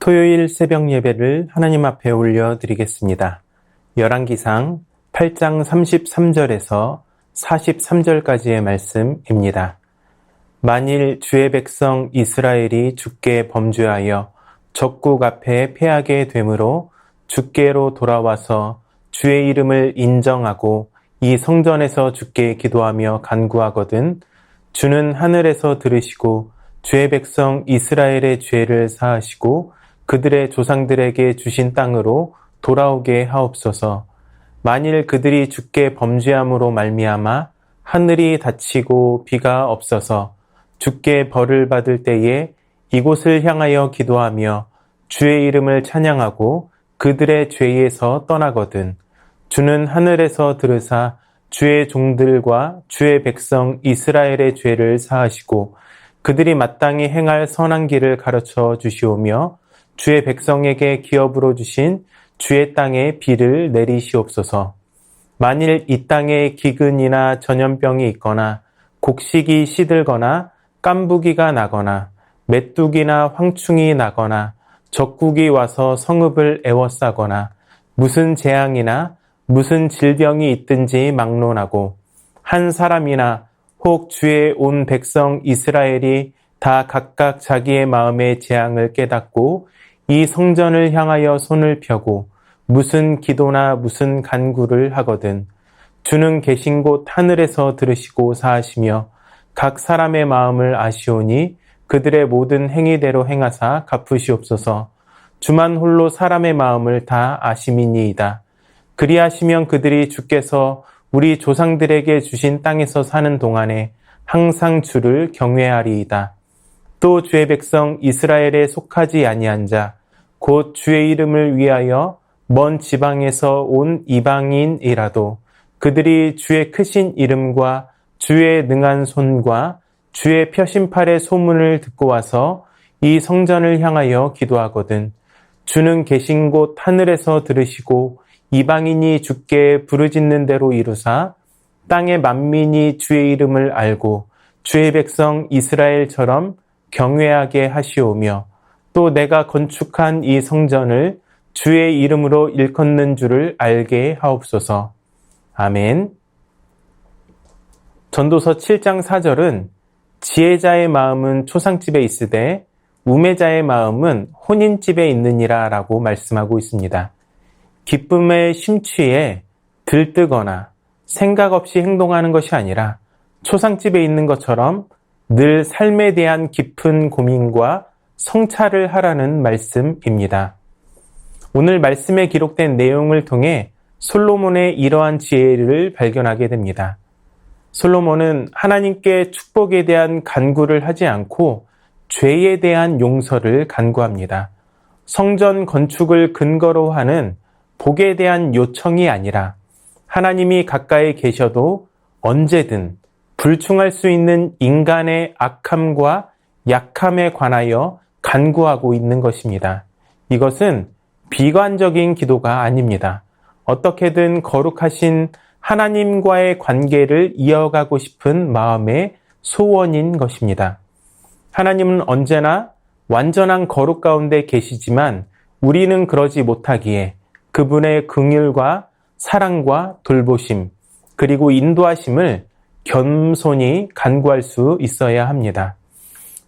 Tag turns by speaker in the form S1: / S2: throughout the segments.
S1: 토요일 새벽 예배를 하나님 앞에 올려드리겠습니다. 열왕기상 8장 33절에서 43절까지의 말씀입니다. 만일 주의 백성 이스라엘이 주께 범죄하여 적국 앞에 패하게 되므로 주께로 돌아와서 주의 이름을 인정하고 이 성전에서 주께 기도하며 간구하거든 주는 하늘에서 들으시고 주의 백성 이스라엘의 죄를 사하시고 그들의 조상들에게 주신 땅으로 돌아오게 하옵소서. 만일 그들이 주께 범죄함으로 말미암아 하늘이 닫히고 비가 없어서 주께 벌을 받을 때에 이곳을 향하여 기도하며 주의 이름을 찬양하고 그들의 죄에서 떠나거든 주는 하늘에서 들으사 주의 종들과 주의 백성 이스라엘의 죄를 사하시고 그들이 마땅히 행할 선한 길을 가르쳐 주시오며 주의 백성에게 기업으로 주신 주의 땅에 비를 내리시옵소서. 만일 이 땅에 기근이나 전염병이 있거나 곡식이 시들거나 깐부기가 나거나 메뚜기나 황충이 나거나 적국이 와서 성읍을 에워싸거나 무슨 재앙이나 무슨 질병이 있든지 막론하고 한 사람이나 혹 주의 온 백성 이스라엘이 다 각각 자기의 마음의 재앙을 깨닫고 이 성전을 향하여 손을 펴고 무슨 기도나 무슨 간구를 하거든 주는 계신 곳 하늘에서 들으시고 사하시며 각 사람의 마음을 아시오니 그들의 모든 행위대로 행하사 갚으시옵소서. 주만 홀로 사람의 마음을 다 아심이니이다. 그리하시면 그들이 주께서 우리 조상들에게 주신 땅에서 사는 동안에 항상 주를 경외하리이다. 또 주의 백성 이스라엘에 속하지 아니한 자 곧 주의 이름을 위하여 먼 지방에서 온 이방인이라도 그들이 주의 크신 이름과 주의 능한 손과 주의 펴신팔의 소문을 듣고 와서 이 성전을 향하여 기도하거든 주는 계신 곳 하늘에서 들으시고 이방인이 주께 부르짖는 대로 이루사 땅의 만민이 주의 이름을 알고 주의 백성 이스라엘처럼 경외하게 하시오며 또 내가 건축한 이 성전을 주의 이름으로 일컫는 줄을 알게 하옵소서. 아멘. 전도서 7장 4절은 지혜자의 마음은 초상집에 있으되 우매자의 마음은 혼인집에 있느니라 라고 말씀하고 있습니다. 기쁨에 심취해 들뜨거나 생각 없이 행동하는 것이 아니라 초상집에 있는 것처럼 늘 삶에 대한 깊은 고민과 성찰을 하라는 말씀입니다. 오늘 말씀에 기록된 내용을 통해 솔로몬의 이러한 지혜를 발견하게 됩니다. 솔로몬은 하나님께 축복에 대한 간구를 하지 않고 죄에 대한 용서를 간구합니다. 성전 건축을 근거로 하는 복에 대한 요청이 아니라 하나님이 가까이 계셔도 언제든 불충할 수 있는 인간의 악함과 약함에 관하여 간구하고 있는 것입니다. 이것은 비관적인 기도가 아닙니다. 어떻게든 거룩하신 하나님과의 관계를 이어가고 싶은 마음의 소원인 것입니다. 하나님은 언제나 완전한 거룩 가운데 계시지만 우리는 그러지 못하기에 그분의 긍휼과 사랑과 돌보심 그리고 인도하심을 겸손히 간구할 수 있어야 합니다.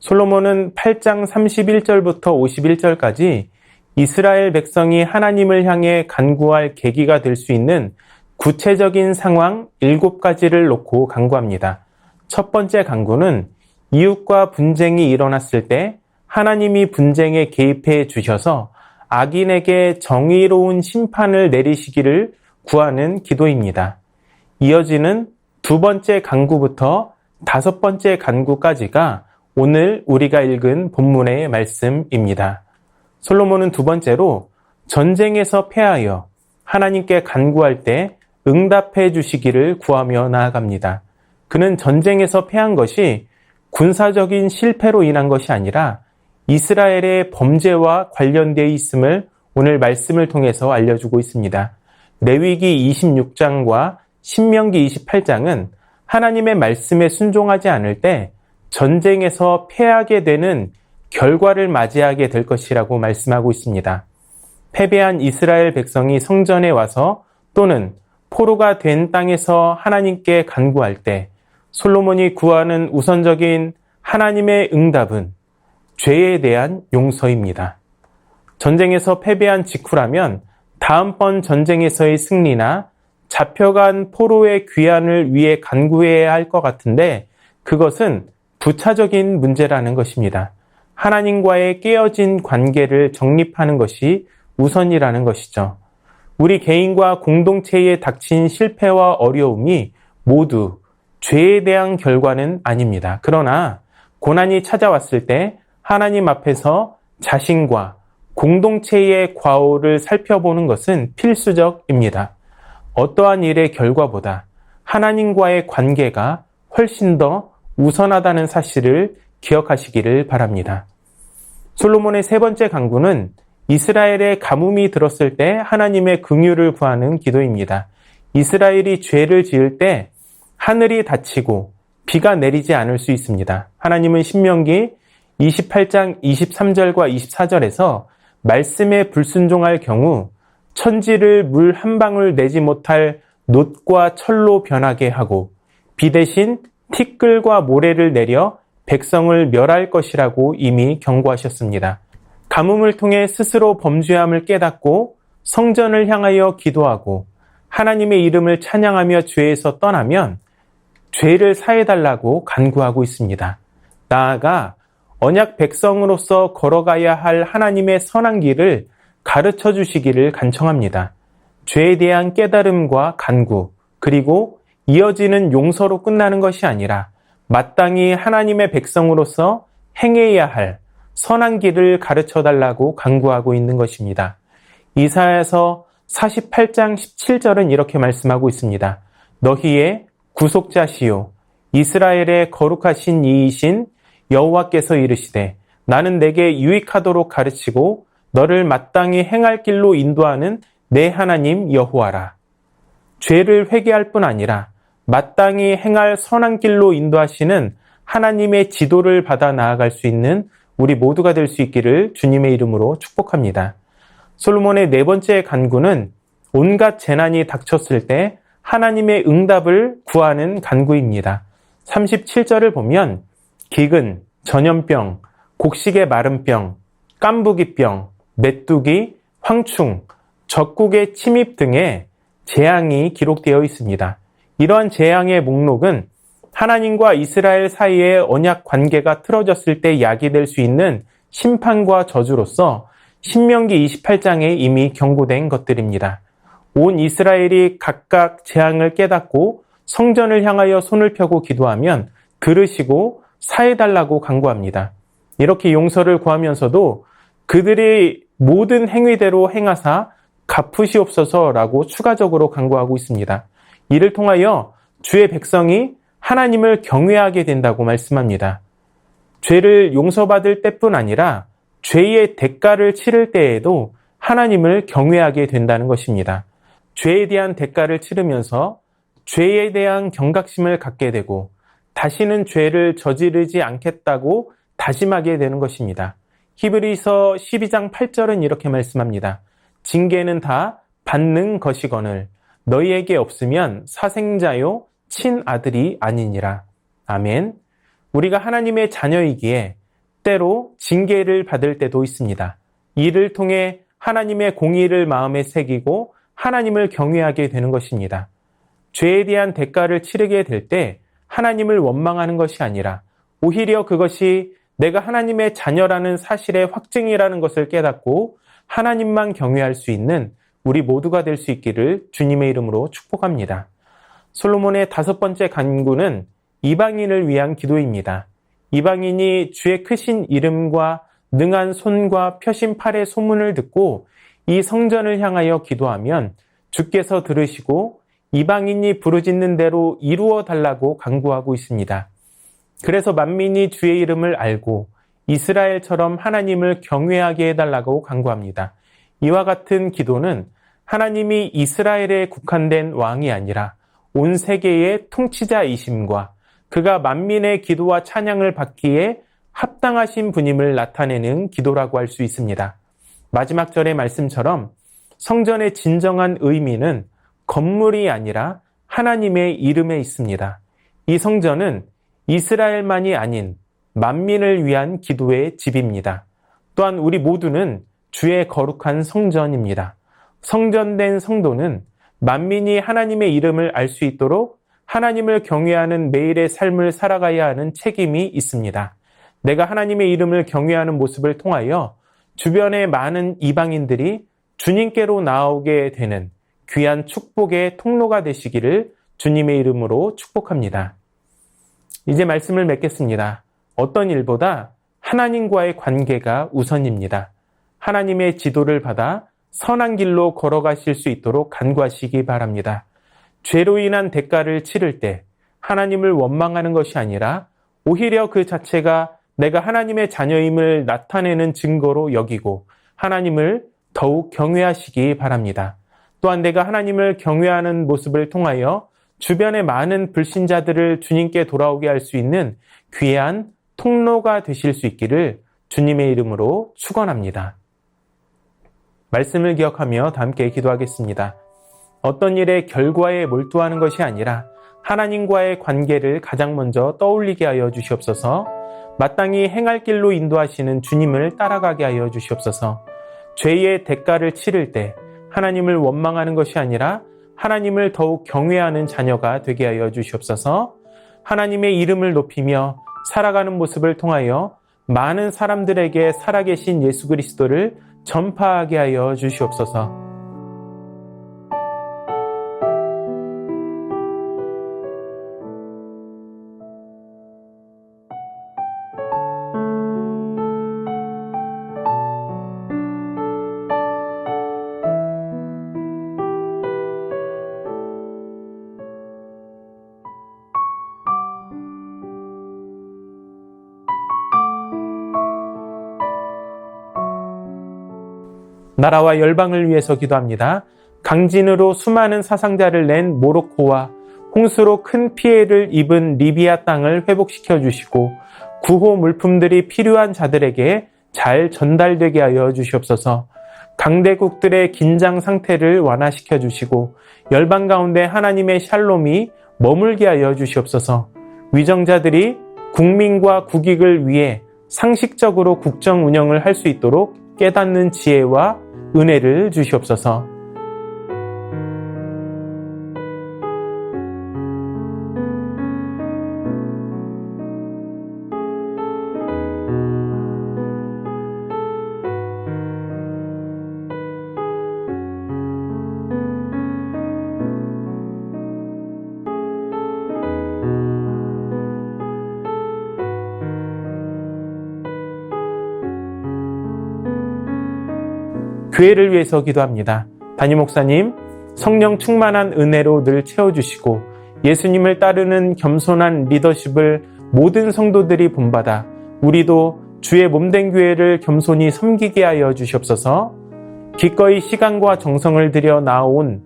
S1: 솔로몬은 8장 31절부터 51절까지 이스라엘 백성이 하나님을 향해 간구할 계기가 될 수 있는 구체적인 상황 7가지를 놓고 간구합니다. 첫 번째 간구는 이웃과 분쟁이 일어났을 때 하나님이 분쟁에 개입해 주셔서 악인에게 정의로운 심판을 내리시기를 구하는 기도입니다. 이어지는 두 번째 간구부터 5번째 간구까지가 오늘 우리가 읽은 본문의 말씀입니다. 솔로몬은 두 번째로 전쟁에서 패하여 하나님께 간구할 때 응답해 주시기를 구하며 나아갑니다. 그는 전쟁에서 패한 것이 군사적인 실패로 인한 것이 아니라 이스라엘의 범죄와 관련되어 있음을 오늘 말씀을 통해서 알려주고 있습니다. 레위기 26장과 신명기 28장은 하나님의 말씀에 순종하지 않을 때 전쟁에서 패하게 되는 결과를 맞이하게 될 것이라고 말씀하고 있습니다. 패배한 이스라엘 백성이 성전에 와서 또는 포로가 된 땅에서 하나님께 간구할 때 솔로몬이 구하는 우선적인 하나님의 응답은 죄에 대한 용서입니다. 전쟁에서 패배한 직후라면 다음번 전쟁에서의 승리나 잡혀간 포로의 귀환을 위해 간구해야 할 것 같은데 그것은 부차적인 문제라는 것입니다. 하나님과의 깨어진 관계를 정립하는 것이 우선이라는 것이죠. 우리 개인과 공동체에 닥친 실패와 어려움이 모두 죄에 대한 결과는 아닙니다. 그러나 고난이 찾아왔을 때 하나님 앞에서 자신과 공동체의 과오를 살펴보는 것은 필수적입니다. 어떠한 일의 결과보다 하나님과의 관계가 훨씬 더 우선하다는 사실을 기억하시기를 바랍니다. 솔로몬의 세 번째 간구는 이스라엘의 가뭄이 들었을 때 하나님의 긍휼을 구하는 기도입니다. 이스라엘이 죄를 지을 때 하늘이 닫히고 비가 내리지 않을 수 있습니다. 하나님은 신명기 28장 23절과 24절에서 말씀에 불순종할 경우 천지를 물 한 방울 내지 못할 놋과 철로 변하게 하고 비 대신 티끌과 모래를 내려 백성을 멸할 것이라고 이미 경고하셨습니다. 가뭄을 통해 스스로 범죄함을 깨닫고 성전을 향하여 기도하고 하나님의 이름을 찬양하며 죄에서 떠나면 죄를 사해달라고 간구하고 있습니다. 나아가 언약 백성으로서 걸어가야 할 하나님의 선한 길을 가르쳐 주시기를 간청합니다. 죄에 대한 깨달음과 간구, 그리고 이어지는 용서로 끝나는 것이 아니라 마땅히 하나님의 백성으로서 행해야 할 선한 길을 가르쳐 달라고 간구하고 있는 것입니다. 이사야서 48장 17절은 이렇게 말씀하고 있습니다. 너희의 구속자시요 이스라엘의 거룩하신 이이신 여호와께서 이르시되 나는 내게 유익하도록 가르치고 너를 마땅히 행할 길로 인도하는 내 하나님 여호와라. 죄를 회개할 뿐 아니라 마땅히 행할 선한 길로 인도하시는 하나님의 지도를 받아 나아갈 수 있는 우리 모두가 될 수 있기를 주님의 이름으로 축복합니다. 솔로몬의 네 번째 간구는 온갖 재난이 닥쳤을 때 하나님의 응답을 구하는 간구입니다. 37절을 보면 기근, 전염병, 곡식의 마름병, 깐부기병, 메뚜기, 황충, 적국의 침입 등의 재앙이 기록되어 있습니다. 이러한 재앙의 목록은 하나님과 이스라엘 사이의 언약 관계가 틀어졌을 때 야기될 수 있는 심판과 저주로서 신명기 28장에 이미 경고된 것들입니다. 온 이스라엘이 각각 재앙을 깨닫고 성전을 향하여 손을 펴고 기도하면 들으시고 사해달라고 간구합니다. 이렇게 용서를 구하면서도 그들의 모든 행위대로 행하사 갚으시옵소서라고 추가적으로 간구하고 있습니다. 이를 통하여 주의 백성이 하나님을 경외하게 된다고 말씀합니다. 죄를 용서받을 때뿐 아니라 죄의 대가를 치를 때에도 하나님을 경외하게 된다는 것입니다. 죄에 대한 대가를 치르면서 죄에 대한 경각심을 갖게 되고 다시는 죄를 저지르지 않겠다고 다짐하게 되는 것입니다. 히브리서 12장 8절은 이렇게 말씀합니다. 징계는 다 받는 것이거늘 너희에게 없으면 사생자요 친아들이 아니니라. 아멘. 우리가 하나님의 자녀이기에 때로 징계를 받을 때도 있습니다. 이를 통해 하나님의 공의를 마음에 새기고 하나님을 경외하게 되는 것입니다. 죄에 대한 대가를 치르게 될 때 하나님을 원망하는 것이 아니라 오히려 그것이 내가 하나님의 자녀라는 사실의 확증이라는 것을 깨닫고 하나님만 경외할 수 있는 우리 모두가 될 수 있기를 주님의 이름으로 축복합니다. 솔로몬의 다섯 번째 간구는 이방인을 위한 기도입니다. 이방인이 주의 크신 이름과 능한 손과 펴신 팔의 소문을 듣고 이 성전을 향하여 기도하면 주께서 들으시고 이방인이 부르짖는 대로 이루어 달라고 간구하고 있습니다. 그래서 만민이 주의 이름을 알고 이스라엘처럼 하나님을 경외하게 해달라고 간구합니다. 이와 같은 기도는 하나님이 이스라엘에 국한된 왕이 아니라 온 세계의 통치자이심과 그가 만민의 기도와 찬양을 받기에 합당하신 분임을 나타내는 기도라고 할 수 있습니다. 마지막 절의 말씀처럼 성전의 진정한 의미는 건물이 아니라 하나님의 이름에 있습니다. 이 성전은 이스라엘만이 아닌 만민을 위한 기도의 집입니다. 또한 우리 모두는 주의 거룩한 성전입니다. 성전된 성도는 만민이 하나님의 이름을 알 수 있도록 하나님을 경외하는 매일의 삶을 살아가야 하는 책임이 있습니다. 내가 하나님의 이름을 경외하는 모습을 통하여 주변의 많은 이방인들이 주님께로 나오게 되는 귀한 축복의 통로가 되시기를 주님의 이름으로 축복합니다. 이제 말씀을 맺겠습니다. 어떤 일보다 하나님과의 관계가 우선입니다. 하나님의 지도를 받아 선한 길로 걸어가실 수 있도록 간구하시기 바랍니다. 죄로 인한 대가를 치를 때 하나님을 원망하는 것이 아니라 오히려 그 자체가 내가 하나님의 자녀임을 나타내는 증거로 여기고 하나님을 더욱 경외하시기 바랍니다. 또한 내가 하나님을 경외하는 모습을 통하여 주변의 많은 불신자들을 주님께 돌아오게 할 수 있는 귀한 통로가 되실 수 있기를 주님의 이름으로 축원합니다. 말씀을 기억하며 다 함께 기도하겠습니다. 어떤 일의 결과에 몰두하는 것이 아니라 하나님과의 관계를 가장 먼저 떠올리게 하여 주시옵소서. 마땅히 행할 길로 인도하시는 주님을 따라가게 하여 주시옵소서. 죄의 대가를 치를 때 하나님을 원망하는 것이 아니라 하나님을 더욱 경외하는 자녀가 되게 하여 주시옵소서. 하나님의 이름을 높이며 살아가는 모습을 통하여 많은 사람들에게 살아계신 예수 그리스도를 전파하게 하여 주시옵소서. 나라와 열방을 위해서 기도합니다. 강진으로 수많은 사상자를 낸 모로코와 홍수로 큰 피해를 입은 리비아 땅을 회복시켜 주시고 구호 물품들이 필요한 자들에게 잘 전달되게 하여 주시옵소서. 강대국들의 긴장 상태를 완화시켜 주시고 열방 가운데 하나님의 샬롬이 머물게 하여 주시옵소서. 위정자들이 국민과 국익을 위해 상식적으로 국정 운영을 할 수 있도록 깨닫는 지혜와 은혜를 주시옵소서. 교회를 위해서 기도합니다. 담임 목사님, 성령 충만한 은혜로 늘 채워주시고 예수님을 따르는 겸손한 리더십을 모든 성도들이 본받아 우리도 주의 몸된 교회를 겸손히 섬기게 하여 주시옵소서. 기꺼이 시간과 정성을 들여 나온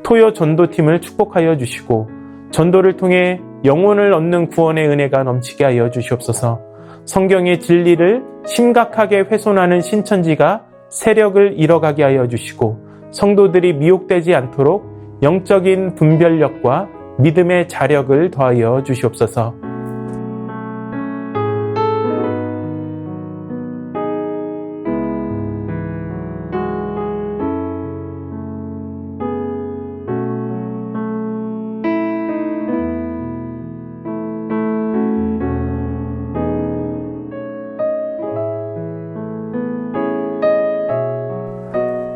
S1: 토요 전도팀을 축복하여 주시고 전도를 통해 영혼을 얻는 구원의 은혜가 넘치게 하여 주시옵소서. 성경의 진리를 심각하게 훼손하는 신천지가 세력을 잃어가게 하여 주시고 성도들이 미혹되지 않도록 영적인 분별력과 믿음의 자력을 더하여 주시옵소서.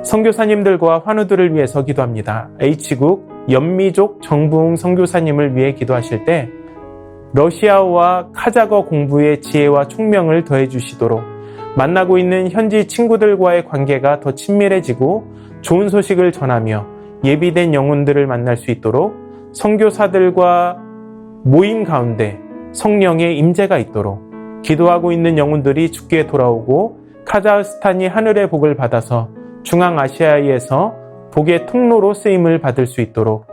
S1: 선교사님들과 환우들을 위해서 기도합니다. H국 연미족 정부웅 선교사님을 위해 기도하실 때 러시아어와 카자거 공부의 지혜와 총명을 더해 주시도록 만나고 있는 현지 친구들과의 관계가 더 친밀해지고 좋은 소식을 전하며 예비된 영혼들을 만날 수 있도록 선교사들과 모임 가운데 성령의 임재가 있도록 기도하고 있는 영혼들이 주께 돌아오고 카자흐스탄이 하늘의 복을 받아서 중앙아시아에서 복의 통로로 쓰임을 받을 수 있도록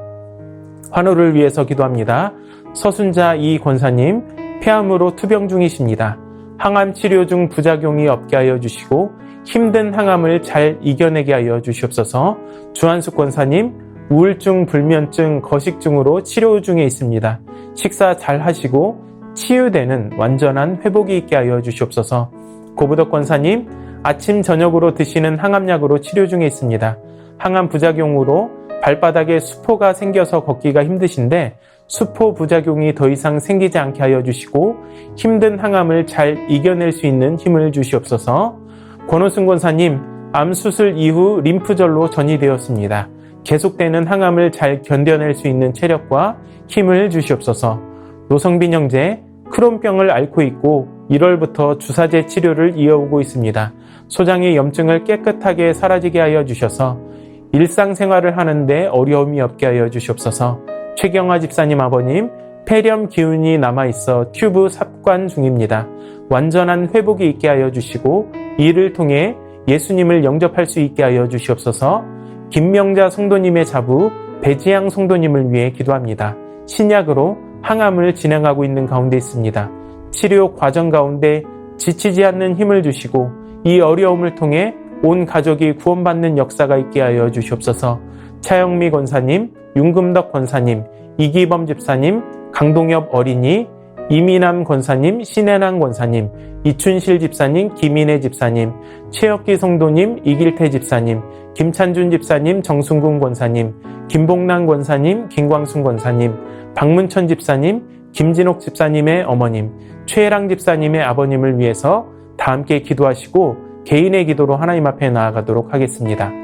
S1: 환우를 위해서 기도합니다. 서순자 이 권사님 폐암으로 투병 중이십니다. 항암 치료 중 부작용이 없게 하여 주시고 힘든 항암을 잘 이겨내게 하여 주시옵소서. 주한숙 권사님, 우울증, 불면증, 거식증으로 치료 중에 있습니다. 식사 잘 하시고 치유되는 완전한 회복이 있게 하여 주시옵소서. 고부덕 권사님, 아침 저녁으로 드시는 항암약으로 치료 중에 있습니다. 항암 부작용으로 발바닥에 수포가 생겨서 걷기가 힘드신데 수포 부작용이 더 이상 생기지 않게 하여 주시고 힘든 항암을 잘 이겨낼 수 있는 힘을 주시옵소서. 권호승 권사님, 암 수술 이후 림프절로 전이되었습니다. 계속되는 항암을 잘 견뎌낼 수 있는 체력과 힘을 주시옵소서. 노성빈 형제, 크론병을 앓고 있고 1월부터 주사제 치료를 이어오고 있습니다. 소장의 염증을 깨끗하게 사라지게 하여 주셔서 일상생활을 하는데 어려움이 없게 하여 주시옵소서. 최경화 집사님 아버님, 폐렴 기운이 남아있어 튜브 삽관 중입니다. 완전한 회복이 있게 하여 주시고 이를 통해 예수님을 영접할 수 있게 하여 주시옵소서. 김명자 성도님의 자부 배지양 성도님을 위해 기도합니다. 신약으로 항암을 진행하고 있는 가운데 있습니다. 치료 과정 가운데 지치지 않는 힘을 주시고 이 어려움을 통해 온 가족이 구원받는 역사가 있게 하여 주시옵소서. 차영미 권사님, 윤금덕 권사님, 이기범 집사님, 강동엽 어린이, 이미남 권사님, 신혜남 권사님, 이춘실 집사님, 김인혜 집사님, 최혁기 성도님, 이길태 집사님, 김찬준 집사님, 정순궁 권사님, 김봉란 권사님, 김광순 권사님, 박문천 집사님, 김진옥 집사님의 어머님, 최혜랑 집사님의 아버님을 위해서 다 함께 기도하시고 개인의 기도로 하나님 앞에 나아가도록 하겠습니다.